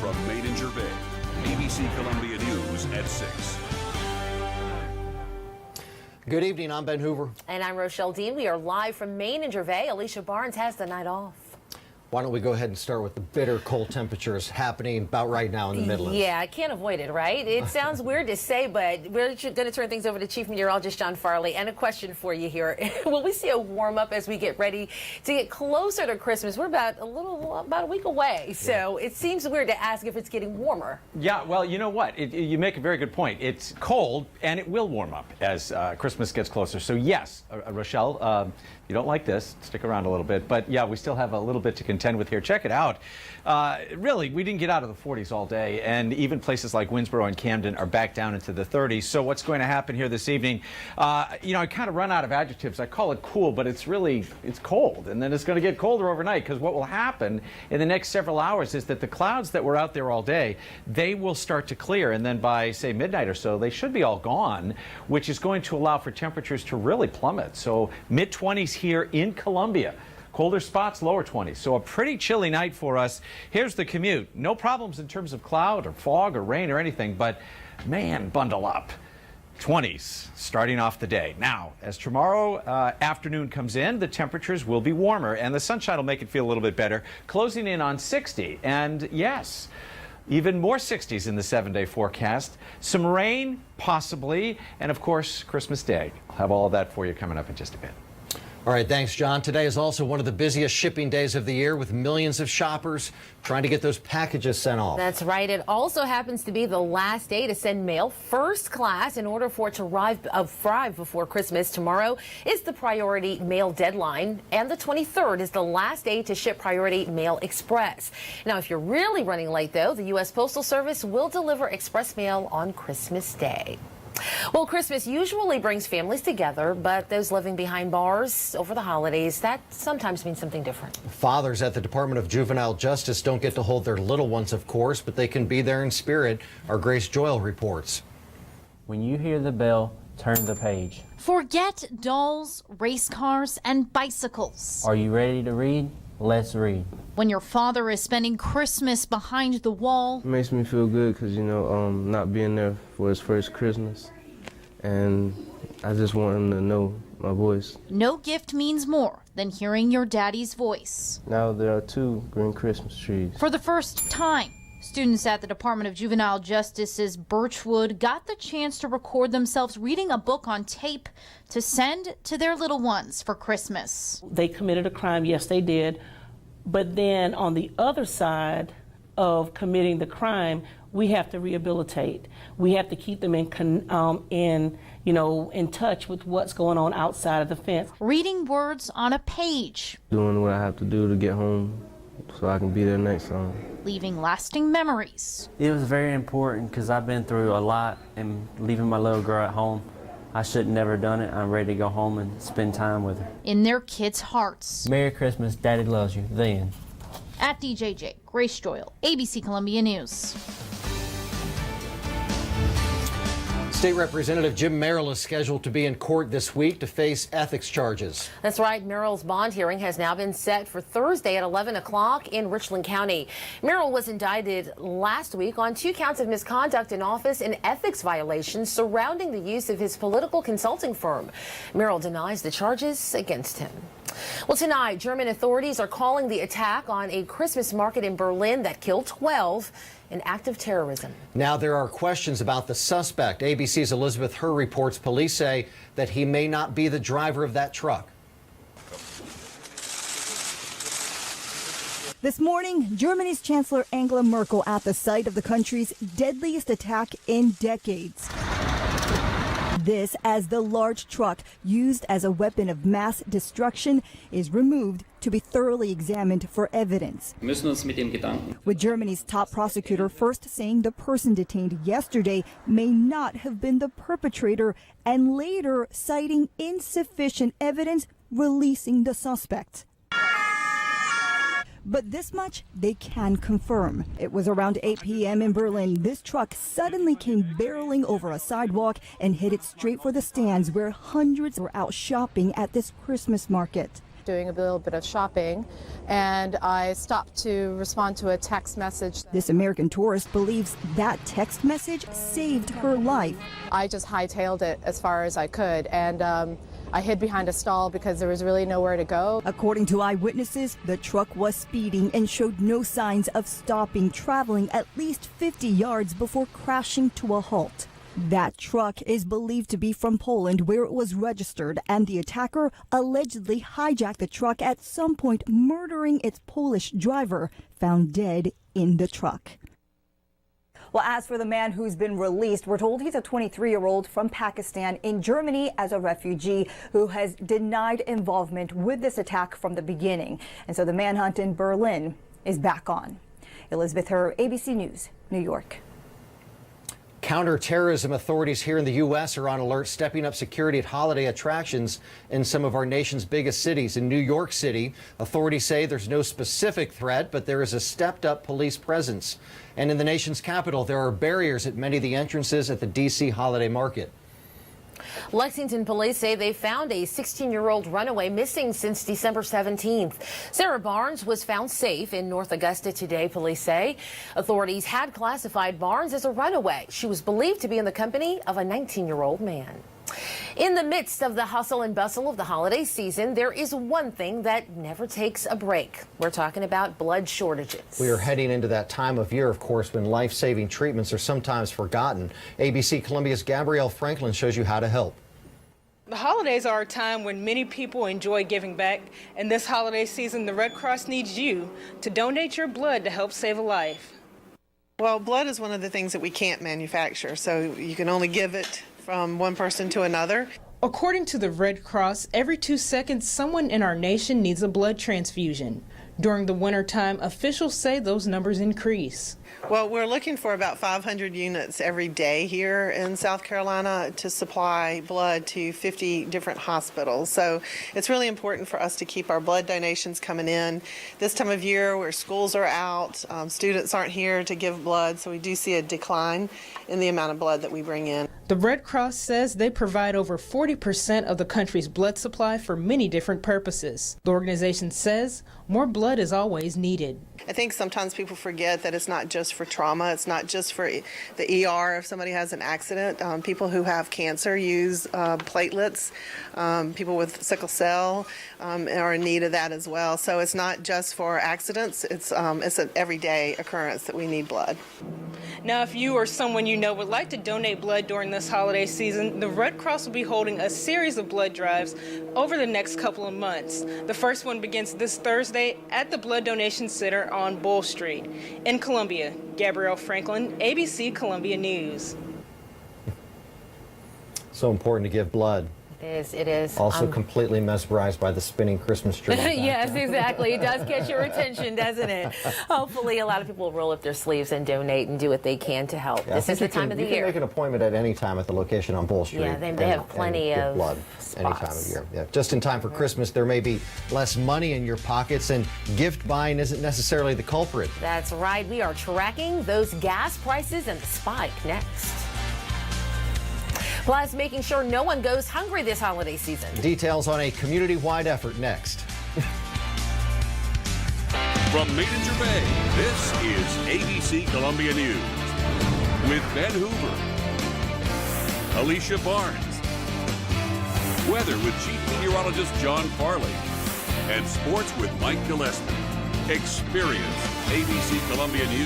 from Made in Gervais. ABC Columbia News at 6. Good evening, I'm Ben Hoover. And I'm Rochelle Dean. We are live from Maine and Gervais. Alicia Barnes has the night off. Why don't we go ahead and start with the bitter cold temperatures happening about right now in the Midlands. Yeah, I can't avoid it, right? It sounds weird to say, but we're going to turn things over to Chief Meteorologist John Farley. And a question for you here. Will we see a warm up as we get ready to get closer to Christmas? We're about a week away. So it seems weird to ask if it's getting warmer. Yeah, well, you know what? You make a very good point. It's cold, and it will warm up as Christmas gets closer. So yes, Rochelle, you don't like this, stick around a little bit. But yeah, we still have a little bit to contend with here. Check it out. Really, we didn't get out of the 40s all day, and even places like Winsboro and Camden are back down into the 30s. So what's going to happen here this evening? I kind of run out of adjectives. I call it cool, but it's cold, and then it's going to get colder overnight, because what will happen in the next several hours is that the clouds that were out there all day, they will start to clear, and then by, say, midnight or so, they should be all gone, which is going to allow for temperatures to really plummet. So mid-20s here in Columbia. Colder spots, lower 20s. So a pretty chilly night for us. Here's the commute. No problems in terms of cloud or fog or rain or anything, but man, bundle up. 20s starting off the day. Now, as tomorrow afternoon comes in, the temperatures will be warmer and the sunshine will make it feel a little bit better, closing in on 60. And yes, even more 60s in the 7-day forecast. Some rain, possibly, and of course, Christmas Day. I'll have all of that for you coming up in just a bit. All right, thanks, John. Today is also one of the busiest shipping days of the year, with millions of shoppers trying to get those packages sent off. That's right. It also happens to be the last day to send mail first class in order for it to arrive before Christmas. Tomorrow is the priority mail deadline, and the 23rd is the last day to ship priority mail express. Now, if you're really running late, though, the U.S. Postal Service will deliver express mail on Christmas Day. Well, Christmas usually brings families together, but those living behind bars over the holidays, that sometimes means something different. Fathers at the Department of Juvenile Justice don't get to hold their little ones, of course, but they can be there in spirit. Our Grace Joyle reports. When you hear the bell, turn the page. Forget dolls, race cars, and bicycles. Are you ready to read? Let's read. When your father is spending Christmas behind the wall. It makes me feel good because, not being there for his first Christmas. And I just want him to know my voice. No gift means more than hearing your daddy's voice. Now there are 2 green Christmas trees. For the first time, students at the Department of Juvenile Justice's Birchwood got the chance to record themselves reading a book on tape to send to their little ones for Christmas. They committed a crime, yes they did, but then on the other side of committing the crime, we have to rehabilitate. We have to keep them in touch with what's going on outside of the fence. Reading words on a page. Doing what I have to do to get home so I can be there next time. Leaving lasting memories. It was very important because I've been through a lot, and leaving my little girl at home, I should have never done it. I'm ready to go home and spend time with her. In their kids' hearts. Merry Christmas, Daddy loves you. The end. At DJJ, Grace Joyle, ABC Columbia News. State Representative Jim Merrill is scheduled to be in court this week to face ethics charges. That's right. Merrill's bond hearing has now been set for Thursday at 11 o'clock in Richland County. Merrill was indicted last week on 2 counts of misconduct in office and ethics violations surrounding the use of his political consulting firm. Merrill denies the charges against him. Well, tonight, German authorities are calling the attack on a Christmas market in Berlin that killed 12 an act of terrorism. Now there are questions about the suspect. ABC's Elizabeth Herr reports police say that he may not be the driver of that truck. This morning, Germany's Chancellor Angela Merkel at the site of the country's deadliest attack in decades. This as the large truck used as a weapon of mass destruction is removed to be thoroughly examined for evidence. With Germany's top prosecutor first saying the person detained yesterday may not have been the perpetrator, and later citing insufficient evidence releasing the suspect. But this much they can confirm. It was around 8 p.m. in Berlin. This truck suddenly came barreling over a sidewalk and headed straight for the stands where hundreds were out shopping at this Christmas market. doing a little bit of shopping, and I stopped to respond to a text message. This American tourist believes that text message saved her life. I just hightailed it as far as I could, and I hid behind a stall because there was really nowhere to go. According to eyewitnesses, the truck was speeding and showed no signs of stopping, traveling at least 50 yards before crashing to a halt. That truck is believed to be from Poland, where it was registered, and the attacker allegedly hijacked the truck at some point, murdering its Polish driver, found dead in the truck. Well, as for the man who's been released, we're told he's a 23-year-old from Pakistan in Germany as a refugee who has denied involvement with this attack from the beginning. And so the manhunt in Berlin is back on. Elizabeth Herr, ABC News, New York. Counterterrorism authorities here in the U.S. are on alert, stepping up security at holiday attractions in some of our nation's biggest cities. In New York City, authorities say there's no specific threat, but there is a stepped-up police presence. And in the nation's capital, there are barriers at many of the entrances at the D.C. holiday market. Lexington police say they found a 16-year-old runaway missing since December 17th. Sarah Barnes was found safe in North Augusta today, police say. Authorities had classified Barnes as a runaway. She was believed to be in the company of a 19-year-old man. In the midst of the hustle and bustle of the holiday season, there is one thing that never takes a break. We're talking about blood shortages. We are heading into that time of year, of course, when life-saving treatments are sometimes forgotten. ABC Columbia's Gabrielle Franklin shows you how to help. The holidays are a time when many people enjoy giving back, and this holiday season, the Red Cross needs you to donate your blood to help save a life. Well, blood is one of the things that we can't manufacture, so you can only give it from one person to another. According to the Red Cross, every 2 seconds, someone in our nation needs a blood transfusion. During the wintertime, officials say those numbers increase. Well, we're looking for about 500 units every day here in South Carolina to supply blood to 50 different hospitals. So it's really important for us to keep our blood donations coming in. This time of year where schools are out, students aren't here to give blood, so we do see a decline in the amount of blood that we bring in. The Red Cross says they provide over 40% of the country's blood supply for many different purposes. The organization says more blood is always needed. I think sometimes people forget that it's not just for trauma, it's not just for the ER if somebody has an accident. People who have cancer use platelets. People with sickle cell are in need of that as well. So it's not just for accidents, it's an everyday occurrence that we need blood. Now, if you or someone you know would like to donate blood during this holiday season, the Red Cross will be holding a series of blood drives over the next couple of months. The first one begins this Thursday at the Blood Donation Center on Bull Street. In Columbia, Gabrielle Franklin, ABC Columbia News. So important to give blood. It is. Also completely mesmerized by the spinning Christmas tree. Yes, exactly. It does catch your attention, doesn't it? Hopefully, a lot of people will roll up their sleeves and donate and do what they can to help. Yeah, this is the time of the year. year. You can make an appointment at any time at the location on Bull Street. Yeah, they have plenty of blood spots. any time of year. Yeah, just in time for Christmas, there may be less money in your pockets, and gift buying isn't necessarily the culprit. That's right. We are tracking those gas prices and the spike next. Plus, making sure no one goes hungry this holiday season. Details on a community-wide effort next. From Maiden Bay, this is ABC Columbia News with Ben Hoover, Alicia Barnes, weather with Chief Meteorologist John Farley, and sports with Mike Gillespie. Experience ABC Columbia News.